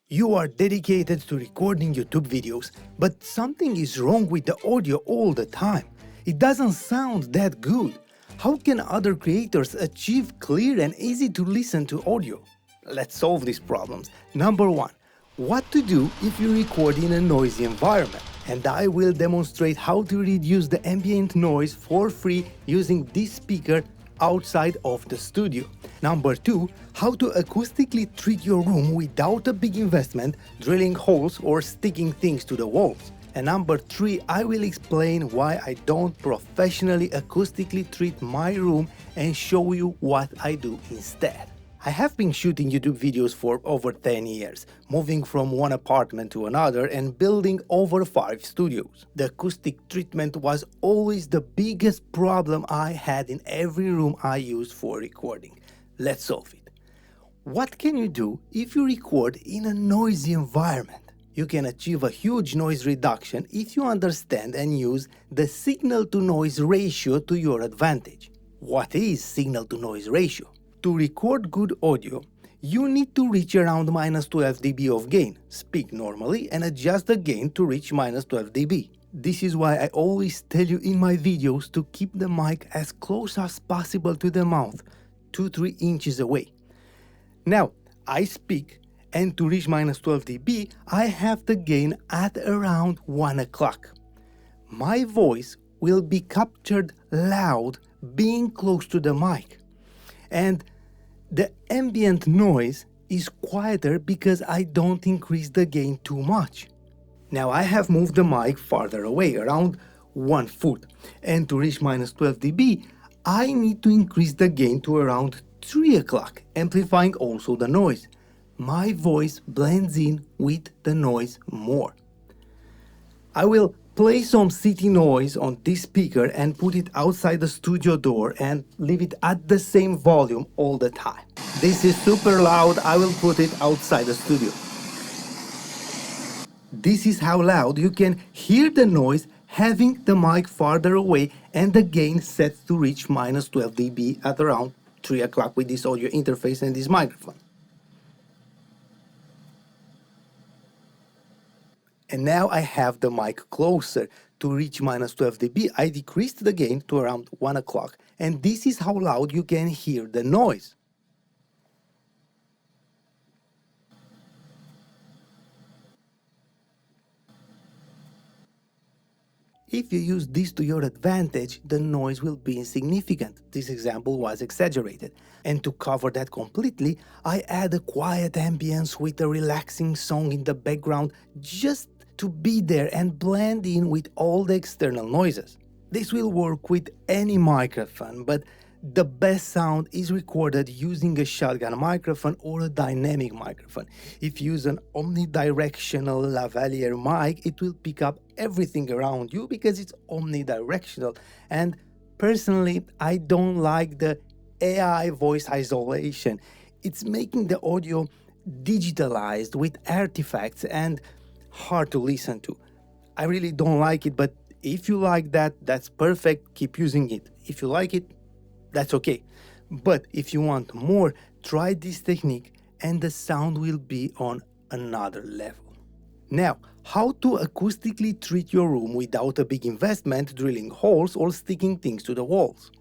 You are dedicated to recording YouTube videos, but something is wrong with the audio all the time. It doesn't sound that good. How can other creators achieve clear and easy to listen to audio? Let's solve these problems. Number 1. What to do if you record in a noisy environment? And I will demonstrate how to reduce the ambient noise for free using this speaker outside of the studio. Number 2, how to acoustically treat your room without a big investment, drilling holes or sticking things to the walls. And number 3, I will explain why I don't professionally acoustically treat my room and show you what I do instead. I have been shooting YouTube videos for over 10 years, moving from one apartment to another and building over 5 studios. The acoustic treatment was always the biggest problem I had in every room I used for recording. Let's solve it. What can you do if you record in a noisy environment? You can achieve a huge noise reduction if you understand and use the signal-to-noise ratio to your advantage. What is signal-to-noise ratio? To record good audio, you need to reach around -12 dB of gain, speak normally and adjust the gain to reach -12 dB. This is why I always tell you in my videos to keep the mic as close as possible to the mouth, 2-3 inches away. Now, I speak, and to reach -12 dB, I have the gain at around 1 o'clock. My voice will be captured loud, being close to the mic. And the ambient noise is quieter because I don't increase the gain too much. Now I have moved the mic farther away, around 1 foot, and to reach -12 dB, I need to increase the gain to around 3 o'clock, amplifying also the noise. My voice blends in with the noise more. I will play some city noise on this speaker and put it outside the studio door and leave it at the same volume all the time. This is super loud, I will put it outside the studio. This is how loud you can hear the noise having the mic farther away and the gain set to reach -12 dB at around 3 o'clock with this audio interface and this microphone. And now I have the mic closer. To reach -12 dB, I decreased the gain to around 1 o'clock, and this is how loud you can hear the noise. If you use this to your advantage, the noise will be insignificant. This example was exaggerated. And to cover that completely, I add a quiet ambience with a relaxing song in the background just to be there and blend in with all the external noises. This will work with any microphone, but the best sound is recorded using a shotgun microphone or a dynamic microphone. If you use an omnidirectional lavalier mic, it will pick up everything around you because it's omnidirectional. And personally, I don't like the AI voice isolation. It's making the audio digitalized with artifacts and hard to listen to. I really don't like it, but if you like that, that's perfect, keep using it. If you like it, that's okay. But if you want more, try this technique and the sound will be on another level. Now, how to acoustically treat your room without a big investment, drilling holes or sticking things to the walls.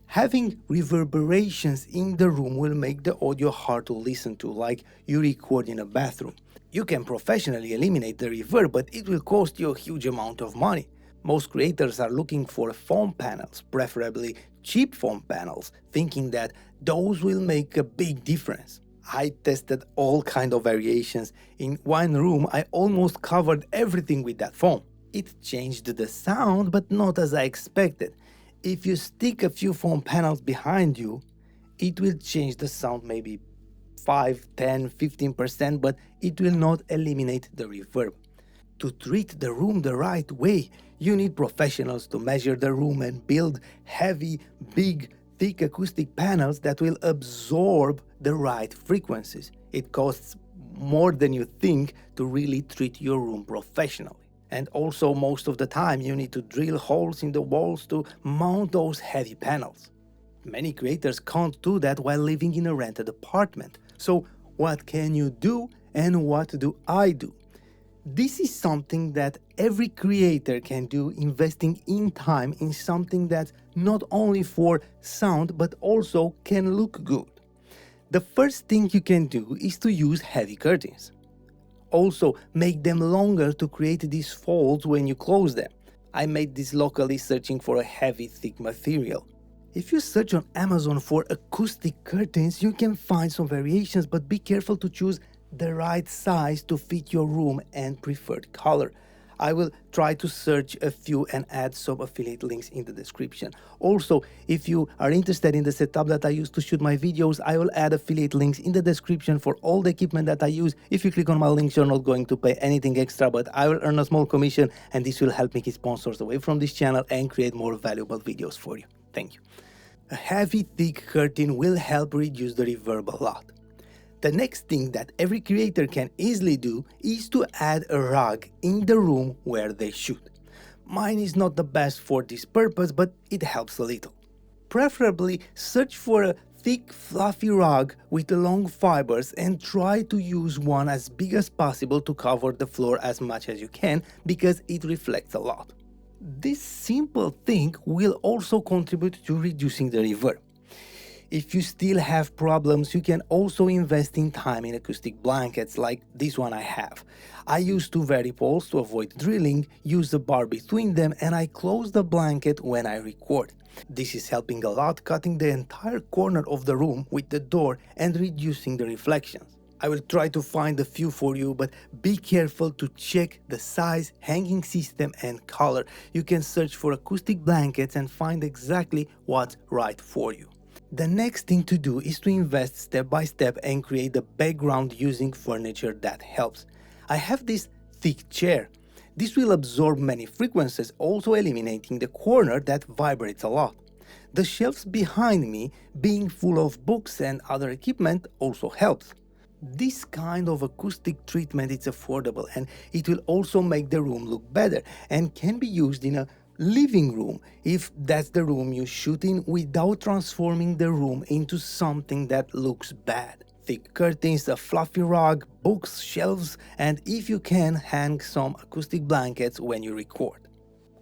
Having reverberations in the room will make the audio hard to listen to, like you record in a bathroom. You can professionally eliminate the reverb, but it will cost you a huge amount of money. Most creators are looking for foam panels, preferably cheap foam panels, thinking that those will make a big difference. I tested all kinds of variations. In one room, I almost covered everything with that foam. It changed the sound, but not as I expected. If you stick a few foam panels behind you, it will change the sound maybe 5, 10, 15%, but it will not eliminate the reverb. To treat the room the right way, you need professionals to measure the room and build heavy, big, thick acoustic panels that will absorb the right frequencies. It costs more than you think to really treat your room professionally. And also, most of the time, you need to drill holes in the walls to mount those heavy panels. Many creators can't do that while living in a rented apartment. So what can you do and what do I do? This is something that every creator can do, investing in time in something that's not only for sound but also can look good. The first thing you can do is to use heavy curtains. Also, make them longer to create these folds when you close them. I made this locally searching for a heavy, thick material. If you search on Amazon for acoustic curtains, you can find some variations, but be careful to choose the right size to fit your room and preferred color. I will try to search a few and add some affiliate links in the description. Also, if you are interested in the setup that I use to shoot my videos, I will add affiliate links in the description for all the equipment that I use. If you click on my links, you're not going to pay anything extra, but I will earn a small commission, and this will help me keep sponsors away from this channel and create more valuable videos for you. Thank you. A heavy, thick curtain will help reduce the reverb a lot. The next thing that every creator can easily do is to add a rug in the room where they shoot. Mine is not the best for this purpose, but it helps a little. Preferably search for a thick, fluffy rug with long fibers and try to use one as big as possible to cover the floor as much as you can, because it reflects a lot. This simple thing will also contribute to reducing the reverb. If you still have problems, you can also invest in time in acoustic blankets like this one I have. I use two variables to avoid drilling, use a bar between them, and I close the blanket when I record. This is helping a lot, cutting the entire corner of the room with the door and reducing the reflections. I will try to find a few for you, but be careful to check the size, hanging system, and color. You can search for acoustic blankets and find exactly what's right for you. The next thing to do is to invest step by step and create the background using furniture that helps. I have this thick chair. This will absorb many frequencies, also eliminating the corner that vibrates a lot. The shelves behind me being full of books and other equipment also helps. This kind of acoustic treatment is affordable, and it will also make the room look better and can be used in a living room if that's the room you shoot in, without transforming the room into something that looks bad. Thick curtains, a fluffy rug, books, shelves, and if you can, hang some acoustic blankets when you record.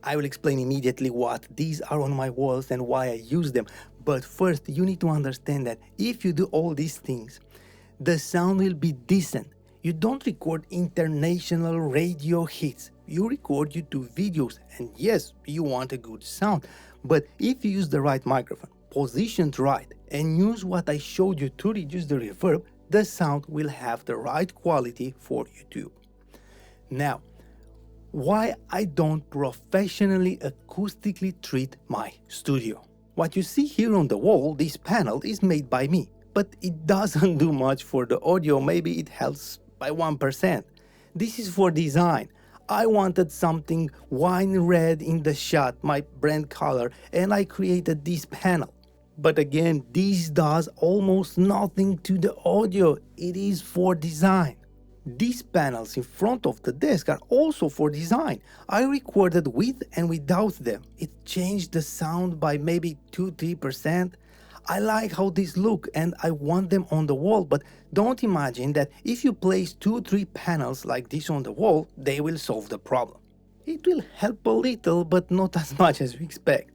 I will explain immediately what these are on my walls and why I use them, but first you need to understand that if you do all these things, the sound will be decent. You don't record international radio hits. You record YouTube videos, and yes, you want a good sound, but if you use the right microphone, positioned right, and use what I showed you to reduce the reverb, the sound will have the right quality for YouTube. Now, why I don't professionally acoustically treat my studio. What you see here on the wall, this panel, is made by me, but it doesn't do much for the audio. Maybe it helps by 1%. This is for design. I wanted something wine red in the shot, my brand color, and I created this panel. But again, this does almost nothing to the audio. It is for design. These panels in front of the desk are also for design. I recorded with and without them. It changed the sound by maybe 2-3%. I like how these look and I want them on the wall, but don't imagine that if you place 2-3 panels like this on the wall, they will solve the problem. It will help a little, but not as much as you expect.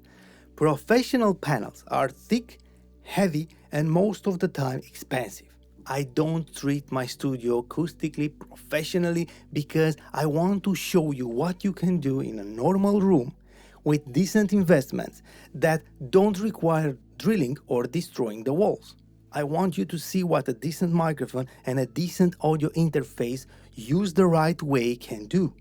Professional panels are thick, heavy, and most of the time expensive. I don't treat my studio acoustically professionally because I want to show you what you can do in a normal room with decent investments that don't require drilling or destroying the walls. I want you to see what a decent microphone and a decent audio interface used the right way can do.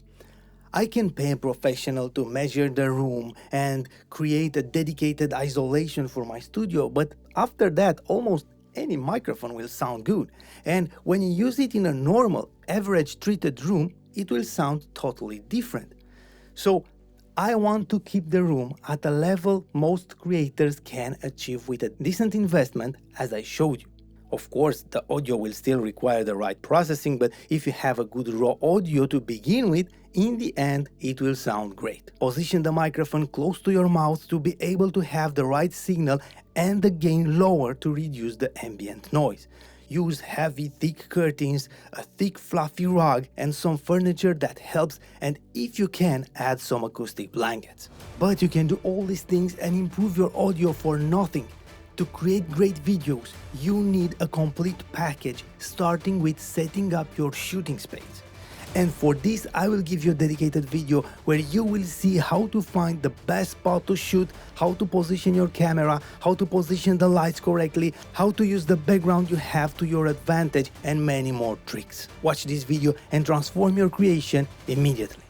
I can pay a professional to measure the room and create a dedicated isolation for my studio, but after that, almost any microphone will sound good. And when you use it in a normal, average treated room, it will sound totally different. So I want to keep the room at a level most creators can achieve with a decent investment, as I showed you. Of course, the audio will still require the right processing, but if you have a good raw audio to begin with, in the end, it will sound great. Position the microphone close to your mouth to be able to have the right signal and the gain lower to reduce the ambient noise. Use heavy, thick curtains, a thick, fluffy rug, and some furniture that helps, and if you can, add some acoustic blankets. But you can do all these things and improve your audio for nothing. To create great videos, you need a complete package, starting with setting up your shooting space. And for this, I will give you a dedicated video where you will see how to find the best spot to shoot, how to position your camera, how to position the lights correctly, how to use the background you have to your advantage, and many more tricks. Watch this video and transform your creation immediately.